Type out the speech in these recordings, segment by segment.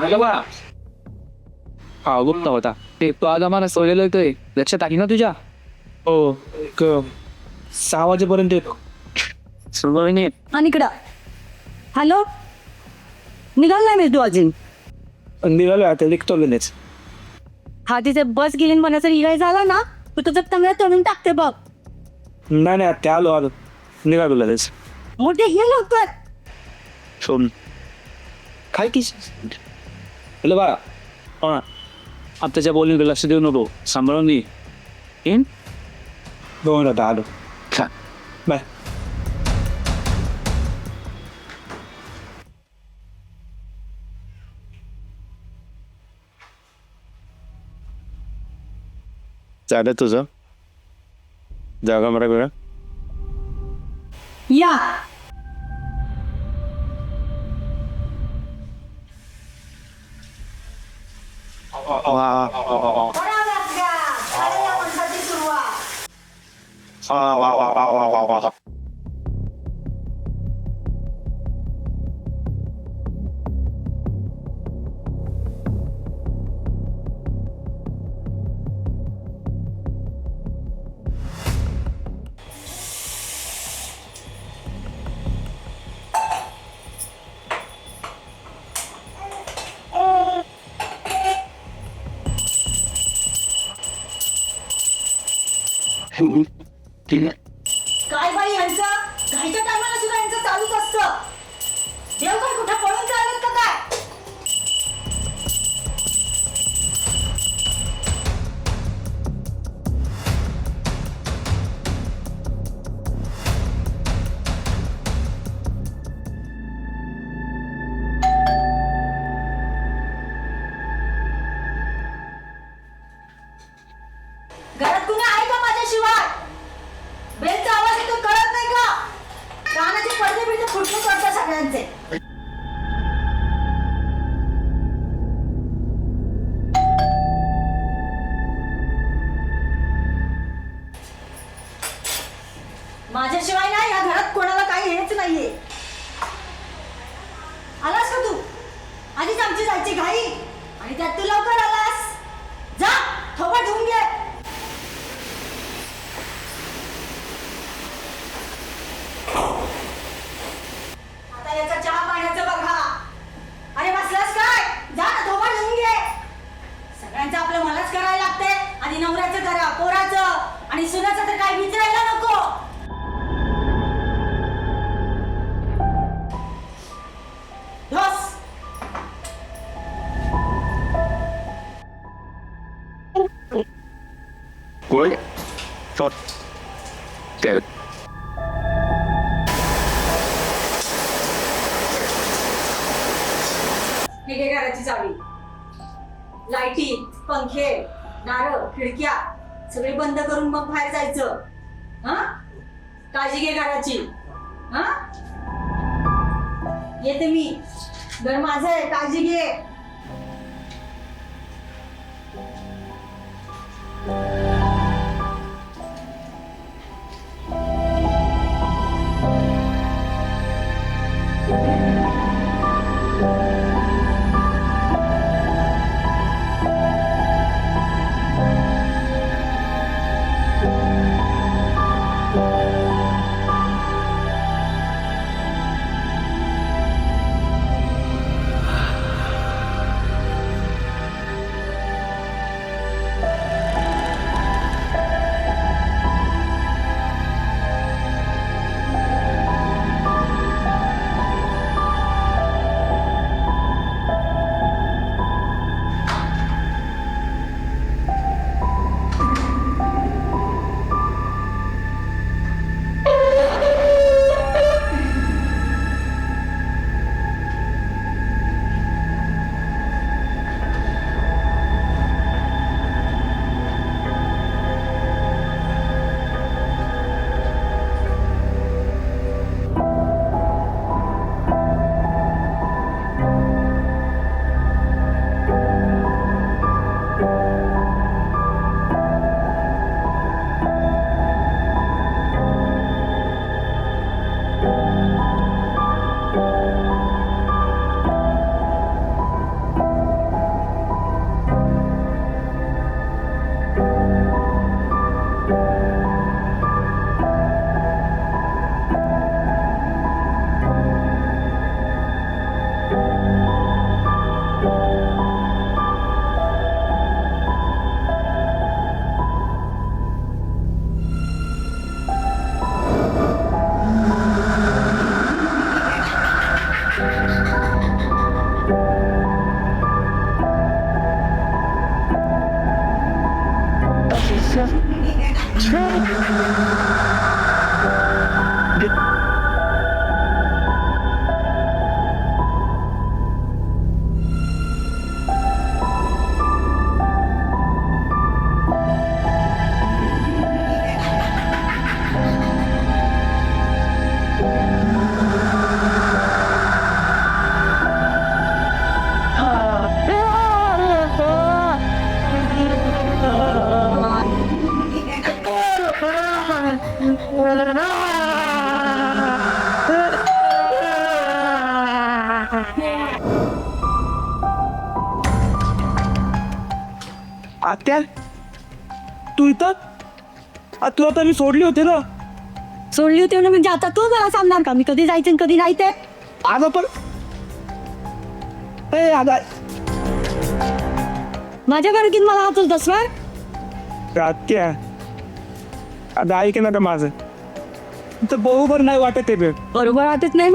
Hello बा. हा गुप्ता होता ते तो आज आम्हाला सोडलेलं होतं लक्षात आली ना तुझ्या? हो 6 वाजेपर्यंत येतो. सुरुवातीने आणि इकडं हॅलो निघाल नाही मी तू अजून निघालो आता निघतो लगेच. हा तिथे बस गेली म्हणायचं इराय झाला ना तू तुझं चांगला तोडून टाकते बघ. नाही आता आलो निघालो लगेच. मोठे हे लवकर सोम काय की हॅलो बा. हा आत्ताच्या बोलणीकडे लक्ष देऊ नको, सांभाळून घे. येईन दोन आता आलो. बाय. झालं तुझं जागा मला वेळा या काय बाई यांचं घाईच्या टायमाला सुद्धा यांचं चालूच असतं. देव काय कुठे पळून चालत का काय? घरात कुणी आहे का माझ्याशिवाय? बेलचा आवाज येतो कळत नाही का? कानाचे पडदे बिडदे फुटले पडतात सगळ्यांचे. माझ्याशिवाय ना या घरात कोणाला काही हेच नाहीये. आलास का तू? आधीच आमची जायची घाई आणि त्यात तू लवकर आलास. जा थोबा धुवून घे. आता याचा चहा पाण्याचं बघा. अरे बसलास काय? जा ना थोबा धुवून घे. सगळ्यांचं आपलं मलाच करायला लागते. आधी नवऱ्याचं करा, पोराचं आणि सुनाचं तर काही विचारायला नको. धोस. कोण शॉट काय हे घे घराची चावी. लाईटी, पंखे, दारं, खिडक्या सगळे बंद करून मग बाहेर जायचं. हा काळजी घे घराची. हा येते मी. घर माझं आहे, काळजी घे. आत्या तू इथं तू आता मी सोडली होती ना. सोडली होती ना म्हणजे आता तू मला सांगणार का मी कधी जायचं आणि कधी नाही ते? अगं पण ए अगं माझ्या घरात मला हात दसवर आत्या अगं ऐक ना का माझं तर बरोबर नाही वाटत आहे बरोबर वाटत नाही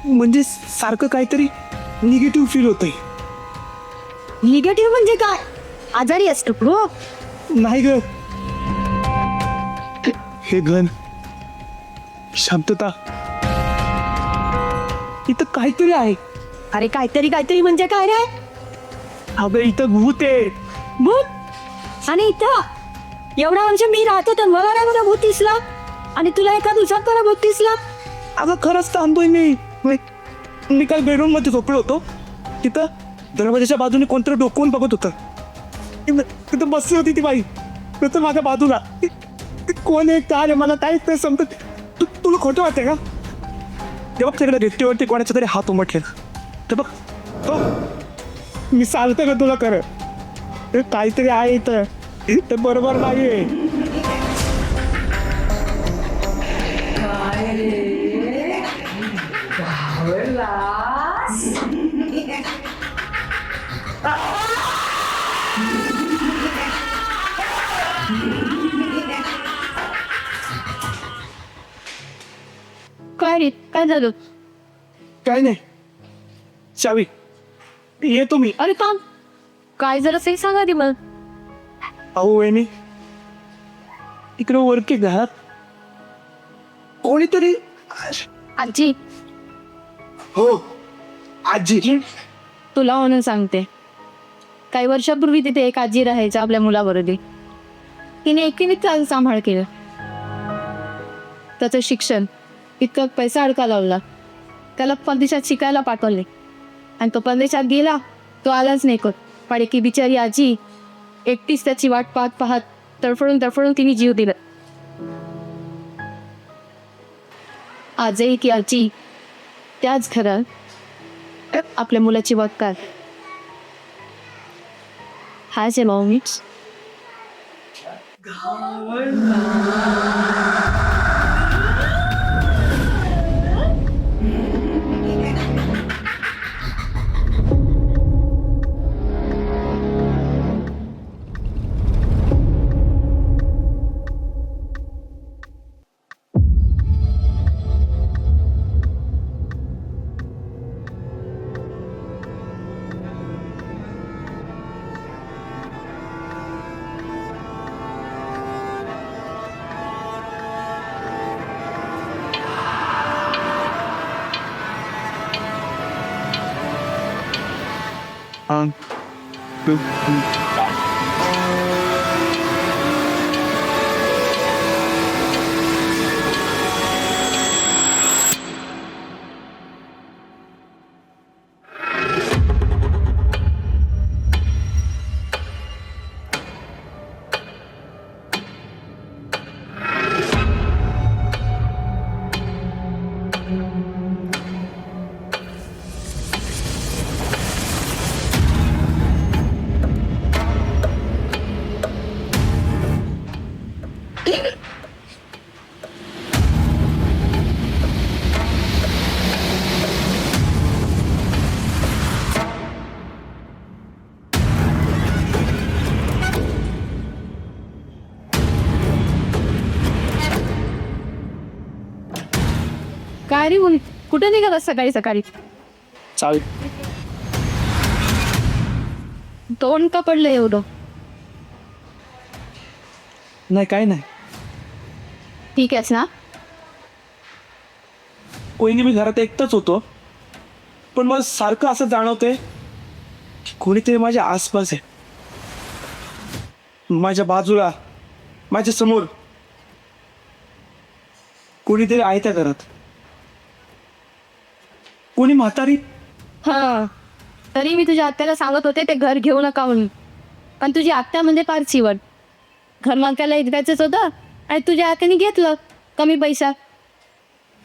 म्हणजे सारखं काहीतरी निगेटिव्ह फील होतंय. निगेटिव्ह म्हणजे काय? आजारी असतो हो. नाही ग हे घन शांतता इथं काहीतरी आहे. अरे काहीतरी म्हणजे काय रे? अगं इथं भूत आहे. भूत? आणि इथं एवढा वर्ष मी राहतो तर मला नाही मला भूत दिसला आणि तुला एका दिवसात मला भूत दिसला? अगं खरंच थांबतोय मी काल बेडरूम मध्ये झोपलो होतो. तिथं दरवाजाच्या बाजूने कोणतरी डोकवून बघत होतं. तिथं बसली होती ती बाई तिथं माझ्या बाजूला. कोण आहे काय आहे मला काहीच नाही समजत. तुला खोटं वाटतंय का? तेव्हा तिकडे रेट्टीवरती कोणाच्या तरी हात उमटलेला ते बघ तो मी सांगतो का तुला खरं काहीतरी आहे इथं. ते बरोबर नाहीये. काय रे काय झालं? काय नाही चावी येतो मी. अरे थांब काय जरा ते सांगा दे मला. अहो वहिनी इकडे वरती घरात कोणीतरी. आजी हो आजी. तुला म्हणून सांगते काही वर्षापूर्वी तिथे एक आजी राहायच्या आपल्या मुलाबरोबर. तिने एकटीनेच सांभाळ केलं. त्याचं शिक्षण इतकं पैसा अडका लावला. त्याला परदेशात शिकायला पाठवले आणि तो परदेशात गेला. तो आलाच नाही कोण. पण की बिचारी आजी एकटीच त्याची वाट पाहत तडफडून तिने जीव दिला. आजही ती आजी त्याच घरात आपल्या मुलाची बघतात. हाच आहे मम्मी. काय रे मुली कुठे निघालास सकाळी सकाळी? चावी तोंड का पडलं एवढं? नाही काय नाही. ठीक आहेस ना? कोणी मी घरात एकटाच होतो, पण मला सारखं असं जाणवतंय की कोणीतरी माझ्या आसपास आहे, माझ्या बाजूला, माझ्या समोर कोणीतरी आहे त्या घरात. कोणी म्हातारी. हां, तरी मी तुझ्या आत्याला सांगत होते ते घर घेऊ नका म्हणून, पण तुझी आत्या म्हणजे फार चिवट. घर मालकाला एकदाचंच होतं आणि तुझ्या आत्याने घेतलं कमी पैशात.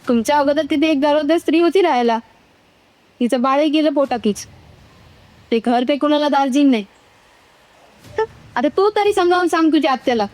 तुमच्या अगोदर तिथे एक गरोदर स्त्री होती राहायला, तिचं बाळही गेलं पोटाकीच. ते घर काही कोणाला दार्जिन नाही. आता तू तरी समजावून सांग तुझ्या आत्याला.